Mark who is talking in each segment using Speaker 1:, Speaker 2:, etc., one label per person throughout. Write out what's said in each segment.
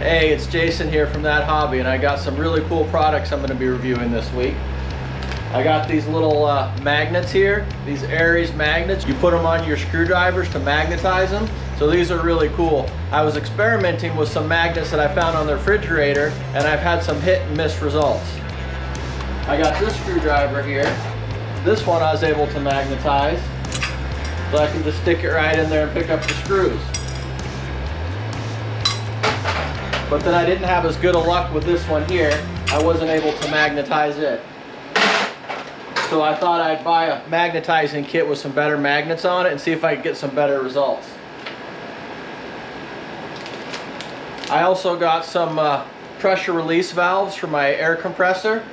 Speaker 1: Hey, it's Jason here from That Hobby, and I got some really cool products I'm going to be reviewing this week. I got these little magnets here, these Aries magnets. You put them on your screwdrivers to magnetize them. So these are really cool. I was experimenting with some magnets that I found on the refrigerator, and I've had some hit and miss results. I got this screwdriver here. This one I was able to magnetize, so I can just stick it right in there and pick up the screws. But then I didn't have as good a luck with this one here. I wasn't able to magnetize it. So I thought I'd buy a magnetizing kit with some better magnets on it and see if I could get some better results. I also got some pressure release valves for my air compressor.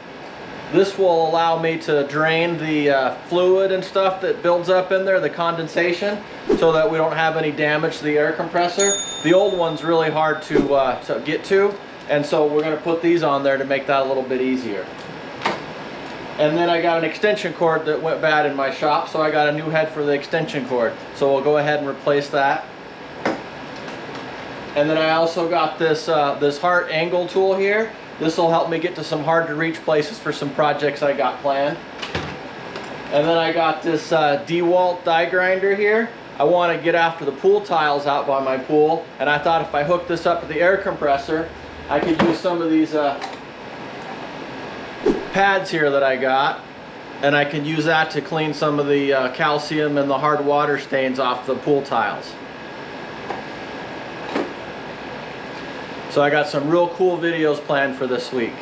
Speaker 1: This will allow me to drain the fluid and stuff that builds up in there, the condensation, so that we don't have any damage to the air compressor. The old one's really hard to get to, and so we're going to put these on there to make that a little bit easier. And then I got an extension cord that went bad in my shop, so I got a new head for the extension cord. So we'll go ahead and replace that. And then I also got this this Hart angle tool here. This will help me get to some hard to reach places for some projects I got planned. And then I got this DeWalt Die Grinder here. I want to get after the pool tiles out by my pool, and I thought if I hook this up to the air compressor, I could use some of these pads here that I got, and I can use that to clean some of the calcium and the hard water stains off the pool tiles. So I got some real cool videos planned for this week.